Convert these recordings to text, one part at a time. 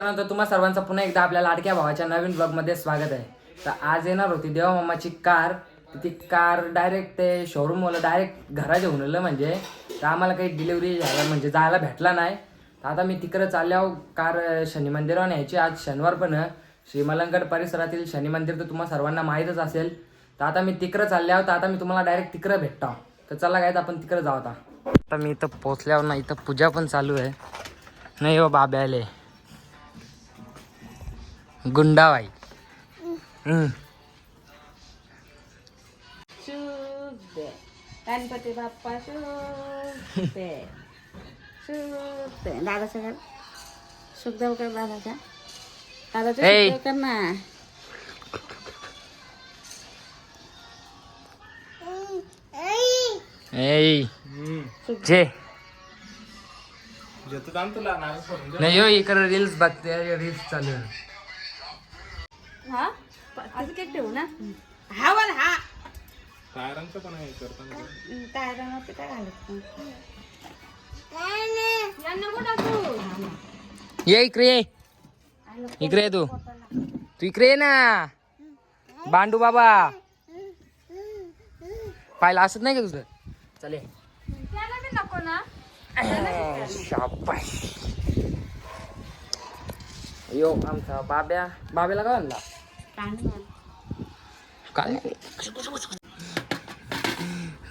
तर तुम्हा सर्वांचं पुन्हा एकदा आपल्या लाडक्या भावाच्या नवीन ब्लॉगमध्ये स्वागत आहे. तर आज येणार होती देवा मामाची कार. ती कार डायरेक्ट ते शोरूमवाला डायरेक्ट घरा घेऊन आलं. म्हणजे तर आम्हाला काही डिलिव्हरी झाला म्हणजे जायला भेटला नाही. तर आता मी तिकडं चालल्यावर कार शनी मंदिरावर न्यायची. आज शनिवार पण श्री मलंगड परिसरातील शनी मंदिर तर तुम्हाला सर्वांना माहीतच असेल. तर आता मी तिकडं चालल्यावर तर आता मी तुम्हाला डायरेक्ट तिकडं भेटतो. तर चला काय आपण तिकडं जाऊ. आता मी इथं पोचल्यावर ना इथं पूजा पण चालू आहे. नाही हो बाब्याले गुंडाबाई. शुभ गणपती बाप्पा शुभ शुभ दादाचा कर सुखदेव कर दादाचा ए. सुखदेव कर ना. ए जे नाही हो इकडे रील्स बघते. रील्स चालू आहे. हा असं काय ठेवू ना. हा वाला हा टायरांचं पण आहे करताना टायरांवरती काय घालत यांना कुठं तू ये इकडे ये. इकडे ये तू इकडे ये ना. बांडू बाबा पाहिलं असत नाही का तुझं. चले त्याला बी नको ना. शाबाश. यो आमचा बाब्याला काय म्हणला काय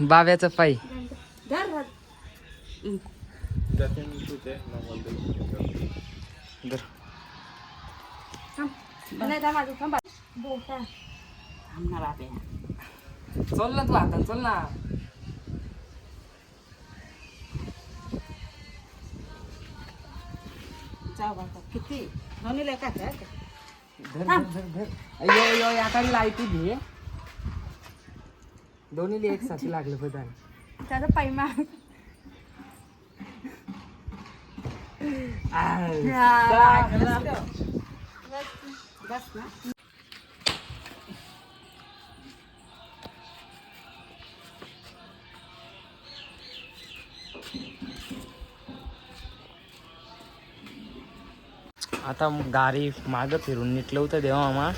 बाब्याचं पायी चल ना तू आता चल ना. किती दोन्ही लेखा धर धर धर धर. अयो अयो याकडे लायती घे. दोन्ही एक साथी लागलं प्रधान. त्याचा पैमा बस ना. आता गाडी मागं फिरून निटलं होतं देवा मामा.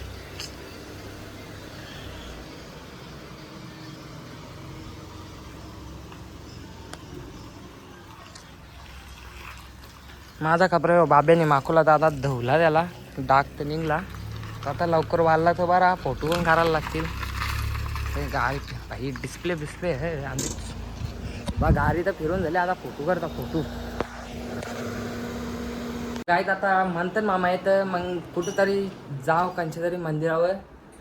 माझा कपडा बाब्याने माखोला दादा धुवला त्याला डाग तर निघला. तर आता लवकर वाढला तर बरा फोटो पण करायला लागतील. गाडी डिस्प्ले बिस्प्ले आहे आम्ही बा गाडी तर फिरून झाली. आता फोटो करता फोटो काय. आता म्हणतात मामा येतं मग कुठंतरी जाव कंच्या तरी मंदिरावर.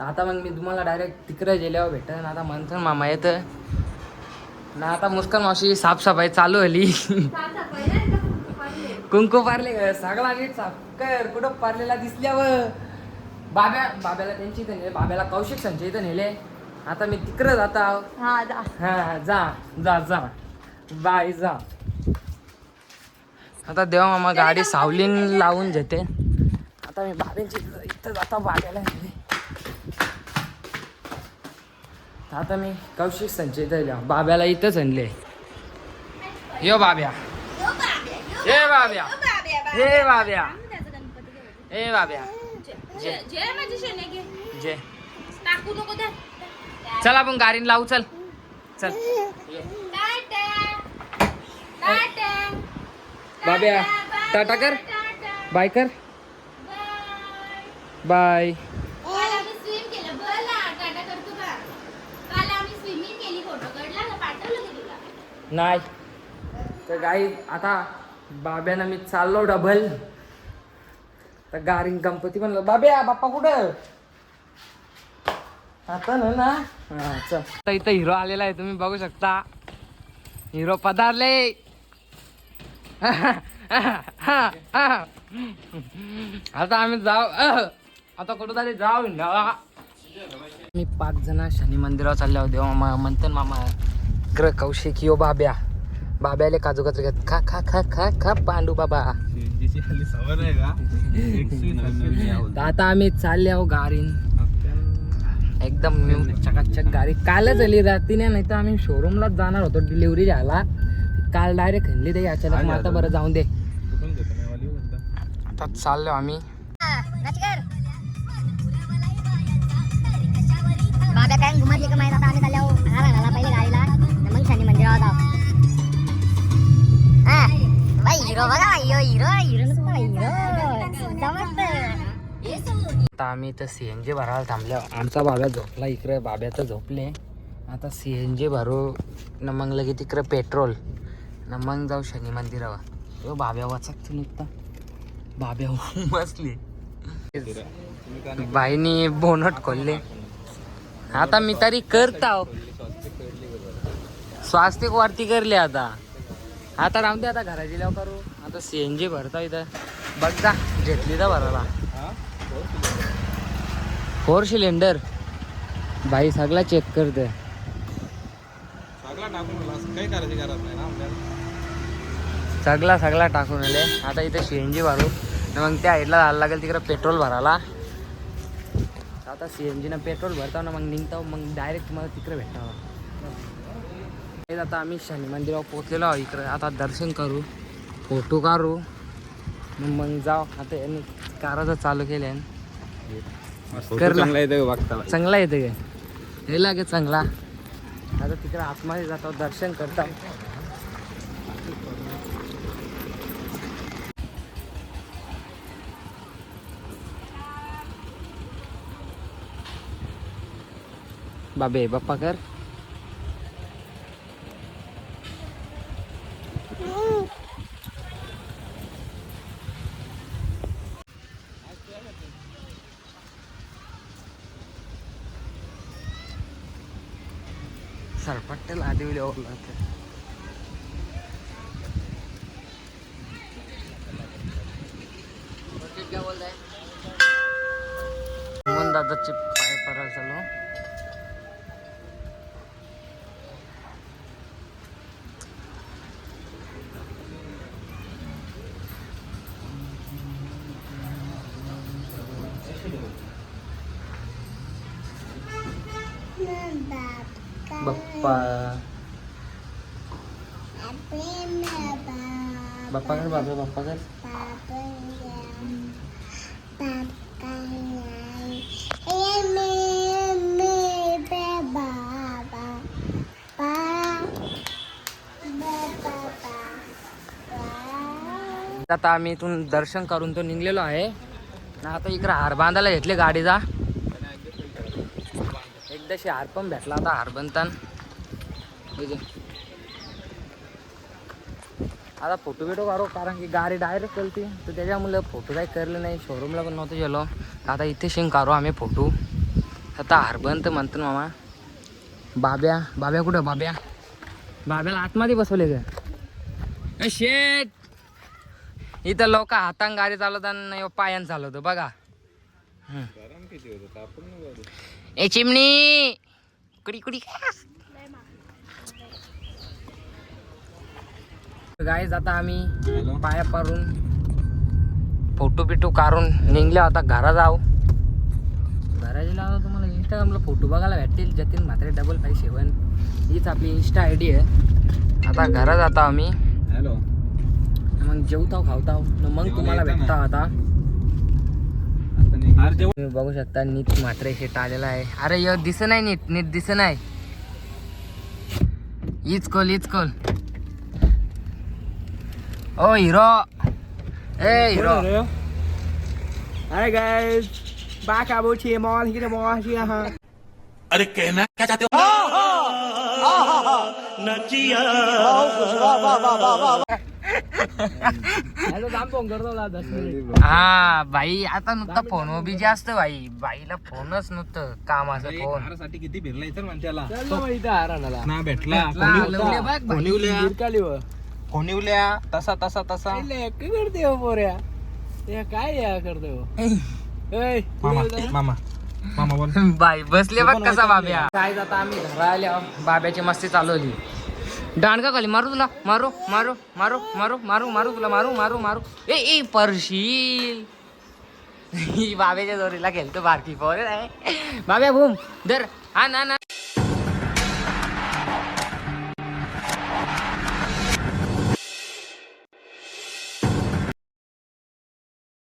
आता मग मी तुम्हाला डायरेक्ट तिकडे गेल्यावर भेटेन. आता म्हणतात मामा येतं ना. आता मुस्कान मावशी साफसफाई चालू झाली. कुंकू पारले सगळा नीट साफ कर. कुठं पारलेला दिसल्यावर बाब्याला त्यांची इथं नेले. बाब्याला कौशिक संचय इथं नेले. आता मी तिकडं जाता. हा हा जा जा जा बाय जा. आता देवा मामा गाडी सावलीन लावून घेते. आता मी बाब्यांची इथं जाता बाब्याला नेले. आता मी कौशिक संचय इथं बाब्याला इथंच आणले. यो बाब्या हे बाब्या हे बाब्या हे बाब्या जे टाकू नको द्या. चल आपण गाडीन लावू. चल चल बाब्या टाटा कर. बाय कर. बाय. नाही तर गाई आता बाब्यानं मी चाललो डबल. तर गाडी गणपती म्हणलं बाब्या बाप्पा कुठं आता ना. हा चल. आता इथं हिरो आलेला आहे तुम्ही बघू शकता. हिरो पधारले. आता आम्ही जाऊ. आता कुठंतरी जाऊ. मी 5 जण शनी मंदिरावर चालले होते. मामा म्हणते मामा ग्र कौशिक यो बाब्या. बाब्याले काजू कचरी घेत खा खा खा खा खा पांडू बाबा. आता आम्ही चालले आहो गाडीन एकदम न्यू चकाचक गाडी. कालच आली रात्रीने. नाही तर आम्ही शोरूमलाच जाणार होतो डिलिव्हरी घ्यायला. काल डायरेक्ट हल्ली ते अचानक. आता बरं जाऊन दे. आता चाललो आम्ही. बाबा काय घुमत का माहित आता आम्ही चाललो घाला पहिले गाडीला मग शनी मंदिरावर जाऊ. हा बाई हिरो बघा हिरो समजत. आता आम्ही इथं CNG भरायला थांबलो. आमचा बाब्या झोपला इकडे, बाब्याचं झोपले. आता CNG भरू न मग लगे तिकडे पेट्रोल न मग जाऊ शनी मंदिरावर. यो बाब्या वाचकतो नुसता, बाब्या बसले. बाईनी बोनट खोलले. आता मी तरी करताव स्वास्तिक वरती करले. आता राहून दे, आता घराची लाव करू. आता CNG भरता इथं बघ जा, घेतली तर भरायला 4 सिलेंडर. बाई सगळा चेक करते. सगळा टाकून आले. आता इथे CNG भरू मग त्या साईडला जायला लागेल तिकडे पेट्रोल भरायला. आता CNG न पेट्रोल भरताव ना मग निघताव, मग डायरेक्ट तुम्हाला तिकडे भेटताव. आता आम्ही शनी मंदिरावर पोहोचलेलो आहोत. इकडे आता दर्शन करू, फोटो काढू मग जाऊ. आता यांनी काराचं चालू केलं. चांगला येते काय हे लागे चांगला. आता तिकडे आतमध्ये जातो, दर्शन करता. बाबे बाप्पा कर. सरपट्टेला आधी व्हिडिओ दादाचे पाय परायला चालू. बाप्पा बाप्पा कर, बाबा बाप्पा कर. आता आम्ही इथून दर्शन करून तो निघलेलो आहे. आता इकडे हार बांधायला घेतले गाडीचा. एकदाशी हार पण भेटला. आता हार बनतान आता फोटो बिटो काढू, कारण की गाडी डायरेक्ट चलती तर त्याच्यामुळे फोटो काही करले नाही. शोरूमला पण नव्हतं गेलो. आता इथे शिंग काढू आम्ही फोटो. आता हार बनत म्हणतो मामा. बाब्या कुठं बाब्याला आतमध्ये बसवले का शेट. इथं लोक हातान गाडी चालवताना पायान चालवतो बघा. ए चिमणी कुडी गाईज. आता आम्ही पाया पारून फोटो बिटो काढून निघले. आता घरा जाऊ. घराची लावा तुम्हाला इंस्टाग्रामला फोटो बघायला भेटतील. जतीन म्हात्रे 557 हीच आपली इंस्टा ID आहे. आता घरा जातो आम्ही. मग जेवताव खावताव मग तुम्हाला भेटता. आता तुम्ही बघू शकता नीट म्हात्रे शेट आलेला आहे. अरे य दिस नाही नीट दिस नाही. हीच call oh hero. A hero. Hi guys, back at Mochi Mall here हाँ. अरे कहना क्या चाहते हो? नचिया हा भाई. आता नुसतं फोन बिजी असतं भाई. बाईला फोनच नुसतं कामाचं फोन. साठी किती फिरला इतर म्हणत्याला ना भेटला. कोणीवल्या तसा करते हो पोऱ्या ते काय करते हो. मामा बोल. बाई बसले बघ कसा बाब्या. काय जाता आम्ही घरा आल्या. बाब्याची मस्ती चालवली. दांडका खाली मारू तुला. मारू तुला. ए परशील. बाब्याच्या जोरीला खेळतो बारकी पोर आहे. बाब्या भूम धर. हा ना